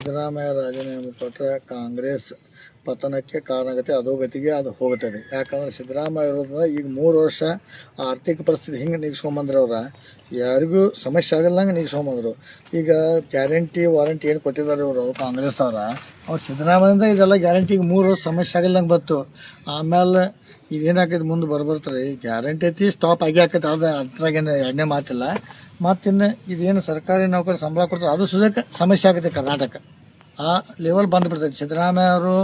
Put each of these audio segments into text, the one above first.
ಸಿದ್ದರಾಮಯ್ಯ ರಾಜೀನಾಮೆ ಕೊಟ್ಟರೆ ಕಾಂಗ್ರೆಸ್ ಪತನಕ್ಕೆ ಕಾರಣ ಆಗುತ್ತೆ, ಅಧೋಗತಿಗೆ ಅದು ಹೋಗುತ್ತದೆ. ಯಾಕಂದ್ರೆ ಸಿದ್ದರಾಮಯ್ಯ ಇರೋದ್ರಿಂದ ಈಗ 3 ವರ್ಷ ಆರ್ಥಿಕ ಪರಿಸ್ಥಿತಿ ಹಿಂಗೆ ನಿಗ್ಸ್ಕೊಂಬಂದ್ರೆ ಯಾರಿಗೂ ಸಮಸ್ಯೆ ಆಗಲ್ಲಂಗೆ ನಿಗ್ಸ್ಕೊಂಬಂದರು. ಈಗ ಗ್ಯಾರಂಟಿ ವಾರಂಟಿ ಏನು ಕೊಟ್ಟಿದ್ದಾರೆ ಅವರು ಕಾಂಗ್ರೆಸ್ ಅವ್ರು ಸಿದ್ದರಾಮಯ್ಯಿಂದ ಇದೆಲ್ಲ ಗ್ಯಾರಂಟಿಗೆ 3 ವರ್ಷ ಸಮಸ್ಯೆ ಆಗಲ್ಲಂಗೆ ಬಂತು. ಆಮೇಲೆ ಇದೇನಾಕೈತೆ ಮುಂದೆ ಬರ್ತಾರೆ ಗ್ಯಾರಂಟಿ ಐತಿ ಸ್ಟಾಪ್ ಆಗಿ ಆಕೈತೆ, ಅದು ಅದ್ರಾಗೇನು ಎರಡನೇ ಮಾತಿಲ್ಲ. ಮತ್ತಿನ್ನು ಇದೇನು ಸರ್ಕಾರಿ ನೌಕರಿ ಸಂಬಳ ಕೊಡ್ತಾರೆ ಅದು ಸುದಕ್ಕೆ ಸಮಸ್ಯೆ ಆಗುತ್ತೆ ಕರ್ನಾಟಕ. ಆ ಲೆವೆಲ್ ಬಂದುಬಿಡ್ತೈತೆ. ಸಿದ್ದರಾಮಯ್ಯ ಅವರು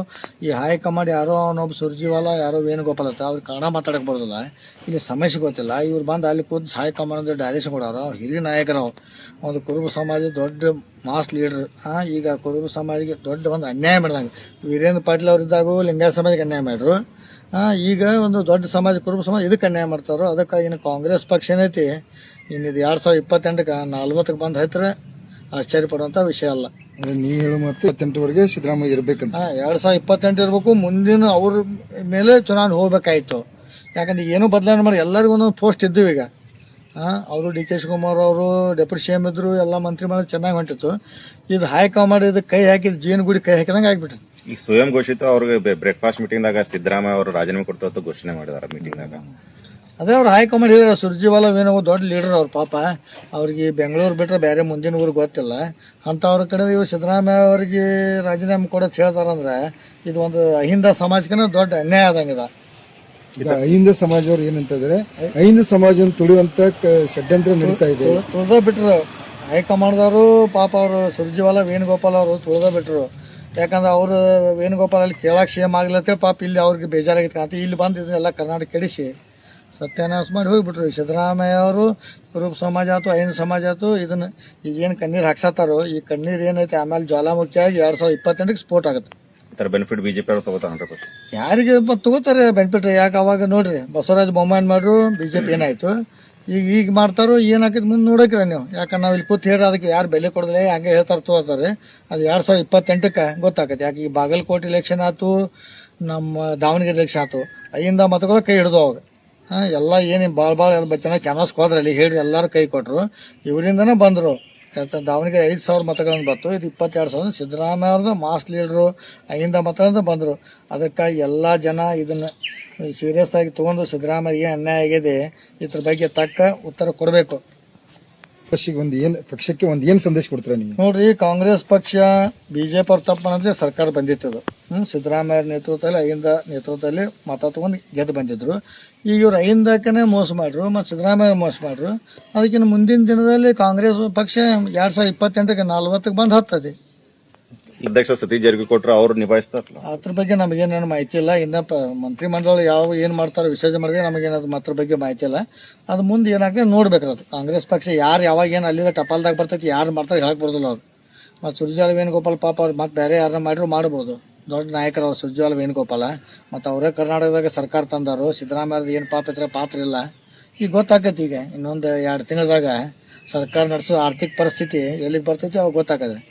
ಈ ಹೈಕಮಾಂಡ್ ಯಾರೋ ಅವನೊಬ್ಬ ಸುರ್ಜಿವಾಲ ಯಾರೋ ವೇಣುಗೋಪಾಲ್ ಅಂತ ಅವ್ರು ಕನ್ನಡ ಮಾತಾಡಕ್ಕೆ ಬರೋದಿಲ್ಲ, ಇಲ್ಲಿ ಸಮಸ್ಯೆ ಗೊತ್ತಿಲ್ಲ. ಇವ್ರು ಬಂದು ಅಲ್ಲಿ ಕೂತು ಹೈಕಮಾಂಡ್ ಡೈರೆಕ್ಷನ್ ಕೊಡೋರು ಹಿರಿಯ ನಾಯಕರು. ಒಂದು ಕುರುಬ ಸಮಾಜ ದೊಡ್ಡ ಮಾಸ್ ಲೀಡರ್. ಈಗ ಕುರುಬ ಸಮಾಜಕ್ಕೆ ದೊಡ್ಡ ಒಂದು ಅನ್ಯಾಯ ಮಾಡಿದಂಗೆ ವೀರೇಂದ್ರ ಪಾಟೀಲ್ ಅವರಿದ್ದಾಗೂ ಲಿಂಗಾಯತ ಸಮಾಜಕ್ಕೆ ಅನ್ಯಾಯ ಮಾಡ್ರು. ಈಗ ಒಂದು ದೊಡ್ಡ ಸಮಾಜ ಕುರುಬ ಸಮಾಜ ಇದಕ್ಕೆ ಅನ್ಯಾಯ ಮಾಡ್ತಾರೋ. ಅದಕ್ಕಾಗಿ ಇನ್ನು ಕಾಂಗ್ರೆಸ್ ಪಕ್ಷ ಏನೈತಿ ಇನ್ನಿದು 2028ಕ್ಕೆ 40ಕ್ಕೆ ಬಂದು ಹತ್ತಿರ ಆಶ್ಚರ್ಯ ಪಡುವಂಥ ವಿಷಯ ಅಲ್ಲ. ನೀ ಹೇಳು ಮತ್ತು 28ವರೆಗೆ ಸಿದ್ದರಾಮಯ್ಯ ಇರಬೇಕಂತ. 2028 ಇರಬೇಕು. ಮುಂದಿನ ಅವ್ರ ಮೇಲೆ ಚುನಾವಣೆ ಹೋಗ್ಬೇಕಾಯ್ತು. ಯಾಕಂದ್ರೆ ಏನೂ ಬದಲಾವಣೆ ಮಾಡಿ ಎಲ್ಲರಿಗೂ ಒಂದೊಂದು ಪೋಸ್ಟ್ ಇದ್ದವು. ಈಗ ಅವರು ಡಿ ಕೆ ಶಿವಕುಮಾರ್ ಅವರು ಡೆಪ್ಯೂಟಿ ಸಿ ಎಮ್ ಇದ್ರು, ಎಲ್ಲ ಮಂತ್ರಿ ಮಾಡಿ ಚೆನ್ನಾಗಿ ಹೊಂಟಿತ್ತು. ಇದು ಹೈಕಮಾಂಡ್ ಇದಕ್ಕೆ ಕೈ ಹಾಕಿದ್ ಜೀವನಗುಡಿ ಕೈ ಹಾಕಿದಂಗೆ ಆಗ್ಬಿಟ್ಟಿತ್ತು. ಈ ಸ್ವಯಂ ಘೋಷಿತ ಅವ್ರಿಗೆ ಬ್ರೇಕ್ಫಾಸ್ಟ್ ಮೀಟಿಂಗ್ದಾಗ ಸಿದ್ದರಾಮಯ್ಯ ಅವರು ರಾಜೀನಾಮೆ ಕೊಡ್ತಾ ಘೋಷಣೆ ಮಾಡಿದಾರೆ ಮೀಟಿಂಗ್ನಾಗ. ಅದೇ ಅವ್ರು ಹೈಕಮಾಂಡ್ ಹೇಳಿದ್ರೆ ಸುರ್ಜಿವಾಲ ಏನೋ ದೊಡ್ಡ ಲೀಡರ್ ಅವ್ರು. ಪಾಪ ಅವ್ರಿಗೆ ಬೆಂಗಳೂರು ಬಿಟ್ಟರೆ ಬೇರೆ ಮುಂದಿನ ಊರಿಗೆ ಗೊತ್ತಿಲ್ಲ. ಅಂಥವ್ರ ಕಡೆ ಇವ್ರು ಸಿದ್ದರಾಮಯ್ಯ ಅವ್ರಿಗೆ ರಾಜೀನಾಮೆ ಕೊಡೋದು ಹೇಳ್ತಾರಂದ್ರೆ ಇದು ಒಂದು ಅಹಿಂದ ಸಮಾಜಕ್ಕೆ ದೊಡ್ಡ ಅನ್ಯಾಯ ಆದಂಗಿದೆ. ಈಗ ಅಹಿಂದ ಸಮಾಜವ್ರು ಏನಂತಂದ್ರೆ ಅಹಿಂದ ಸಮಾಜ ತುಳಿಯುವಂತ ಷಡ್ಯಂತ್ರ ನಡೀತಾ ಇದೆ. ತುಳ್ದ ಬಿಟ್ರು ಹೈಕಮಾಂಡ್ದವರು. ಪಾಪ ಅವರು ಸುರ್ಜಿವಾಲ ವೇಣುಗೋಪಾಲ್ ಅವರು ತುಳ್ದ ಬಿಟ್ರು. ಯಾಕಂದ್ರೆ ಅವರು ವೇಣುಗೋಪಾಲ್ ಅಲ್ಲಿ ಕೇಳಕ್ಕೆ ಸಿ ಎಮ್ ಆಗ್ಲತ್ತೇಳಿ ಪಾಪ ಇಲ್ಲಿ ಅವ್ರಿಗೆ ಬೇಜಾರಾಗಿತ್ತು ಅಂತ ಇಲ್ಲಿ ಬಂದು ಇದನ್ನೆಲ್ಲ ಕರ್ನಾಟಕ ಕೆಡಿಸಿ ಸತ್ಯಾನಾಶ ಮಾಡಿ ಹೋಗ್ಬಿಟ್ರು. ಈಗ ಸಿದ್ದರಾಮಯ್ಯ ಅವರು ಕುರುಬ ಸಮಾಜ ಆಯ್ತು ಅಹಿಂದ ಸಮಾಜ ಆಯ್ತು ಇದನ್ನು ಈಗೇನು ಕಣ್ಣೀರು ಹಾಕ್ಸತ್ತಾರೋ ಈ ಕಣ್ಣೀರು ಏನೈತೆ ಆಮೇಲೆ ಜ್ವಾಲಾಮುಖಿಯಾಗಿ 2028ಕ್ಕೆ ಸ್ಫೋಟ ಆಗುತ್ತೆ. ಬೆನಿಫಿಟ್ ಬಿಜೆಪಿ ಅವರು ತಗೋತಾರೆ 100%. ಯಾರಿಗೆ ತಗೋತಾರೆ ಬೆನಿಫಿಟ್? ಯಾಕೆ ಅವಾಗ ನೋಡ್ರಿ ಬಸವರಾಜ ಬೊಮ್ಮಾಯಿ ಮಾಡ್ರು BJP ಏನಾಯ್ತು, ಈಗ ಮಾಡ್ತಾರೋ ಏನಾಕೈತೆ ಮುಂದೆ ನೋಡಕ್ರಿ ನೀವು. ಯಾಕಂದ್ರೆ ನಾವು ಇಲ್ಲಿ ಕೂತ್ ಹೇಳಿ ಅದಕ್ಕೆ ಯಾರು ಬೆಲೆ ಕೊಡೋದಿಲ್ಲ ಹಂಗೆ ಹೇಳ್ತಾರೆ ತಗೋತಾರೆ. ಅದು 2028ಕ್ಕೆ ಗೊತ್ತಾಗತ್ತೆ. ಯಾಕೆ ಈ ಬಾಗಲಕೋಟೆ ಎಲೆಕ್ಷನ್ ಆಯ್ತು, ನಮ್ಮ ದಾವಣಗೆರೆ ಎಲೆಕ್ಷನ್ ಆಯ್ತು, ಅಹಿಂದ ಮತಗಳು ಕೈ ಹಿಡಿದು ಅವಾಗ ಎಲ್ಲ ಏನು ಭಾಳ ಚೆನ್ನಾಗಿ ಕ್ಯಾನ್ವಾಸ್ಗೆ ಹೋದ್ರಲ್ಲಿ ಹೇಳಿ ಎಲ್ಲರೂ ಕೈ ಕೊಟ್ಟರು. ಇವರಿಂದನೇ ಬಂದರು. ದಾವಣಗೆರೆ 5,000 ಮತಗಳನ್ನು ಬಂತು. ಇದು 22,000 ಸಿದ್ದರಾಮಯ್ಯ ಅವ್ರದ್ದು ಮಾಸ್ ಲೀಡ್ರು ಅಹಿಂದ ಮತದಿಂದ ಬಂದರು. ಅದಕ್ಕಾಗಿ ಎಲ್ಲ ಜನ ಇದನ್ನು ಸೀರಿಯಸ್ ಆಗಿ ತೊಗೊಂಡು ಸಿದ್ದರಾಮಯ್ಯ ಅನ್ಯಾಯ ಆಗಿದೆ, ಇದ್ರ ಬಗ್ಗೆ ತಕ್ಕ ಉತ್ತರ ಕೊಡಬೇಕು. ಪಕ್ಷಕ್ಕೆ ಒಂದು ಏನು ಸಂದೇಶ ಕೊಡ್ತೀರಾ ನೀವು? ನೋಡ್ರಿ, ಕಾಂಗ್ರೆಸ್ ಪಕ್ಷ BJP ಅವ್ರ ತಪ್ಪು ಅನ್ನೋದ್ರೆ ಸರ್ಕಾರ ಬಂದಿತ್ತದು. ಸಿದ್ದರಾಮಯ್ಯ ನೇತೃತ್ವದಲ್ಲಿ ಅಹಿಂದ ನೇತೃತ್ವದಲ್ಲಿ ಮತ ತೊಗೊಂಡು ಗೆದ್ದು ಬಂದಿದ್ರು. ಈಗ ಇವ್ರು ಅಹಿಂದಕ್ಕೇ ಮೋಸ ಮಾಡ್ರು ಮತ್ತು ಸಿದ್ದರಾಮಯ್ಯ ಮೋಸ ಮಾಡ್ರು. ಅದಕ್ಕಿಂತ ಮುಂದಿನ ದಿನದಲ್ಲಿ ಕಾಂಗ್ರೆಸ್ ಪಕ್ಷ 2028ಕ್ಕೆ 40ಕ್ಕೆ ಬಂದು ಹತ್ತದೆ. ಅಧ್ಯಕ್ಷ ಸತೀಶ್ ಜಾರಕಿಹೊಳಿ ಅವ್ರು ನಿಭಾಯಿಸ್ತಾರಲ್ಲ, ಅದ್ರ ಬಗ್ಗೆ ನಮಗೇನೇನು ಮಾಹಿತಿ ಇಲ್ಲ. ಇನ್ನು ಮಂತ್ರಿಮಂಡಲ ಏನು ಮಾಡ್ತಾರೋ ವಿಸರ್ಜನೆ ಮಾಡಿದ್ರೆ ನಮಗೇನದು ಅದ್ರ ಬಗ್ಗೆ ಮಾಹಿತಿ ಇಲ್ಲ. ಅದು ಮುಂದೆ ಏನಾಗ್ತದೆ ನೋಡ್ಬೇಕ್ರಿ. ಅದು ಕಾಂಗ್ರೆಸ್ ಪಕ್ಷ ಯಾರು ಯಾವಾಗ ಏನು ಅಲ್ಲಿಂದ ಟಪಾಲ್ದಾಗ ಬರ್ತೈತಿ ಯಾರು ಮಾಡ್ತಾರೆ ಹೇಳಕ್ ಬರೋದಿಲ್ಲ ಅವ್ರು. ಮತ್ತು ಸುರ್ಜಾಲ ವೇಣುಗೋಪಾಲ್ ಪಾಪ ಅವ್ರು ಮತ್ತೆ ಬೇರೆ ಯಾರನ್ನ ಮಾಡಿದ್ರು ಮಾಡ್ಬೋದು. ದೊಡ್ಡ ನಾಯಕರು ಅವ್ರು ಸುರ್ಜಾಲ ವೇಣುಗೋಪಾಲ. ಮತ್ತು ಅವರೇ ಕರ್ನಾಟಕದಾಗ ಸರ್ಕಾರ ತಂದಾರು. ಸಿದ್ದರಾಮಯ್ಯದ ಏನು ಪಾತ್ರ ಇಲ್ಲ. ಈಗ ಗೊತ್ತಾಕೈತಿ. ಈಗ ಇನ್ನೊಂದು 2 ತಿಂಗಳದಾಗ ಸರ್ಕಾರ ನಡೆಸೋ ಆರ್ಥಿಕ ಪರಿಸ್ಥಿತಿ ಎಲ್ಲಿಗೆ ಬರ್ತೈತಿ ಅವಾಗ ಗೊತ್ತಾಕದ್ರಿ.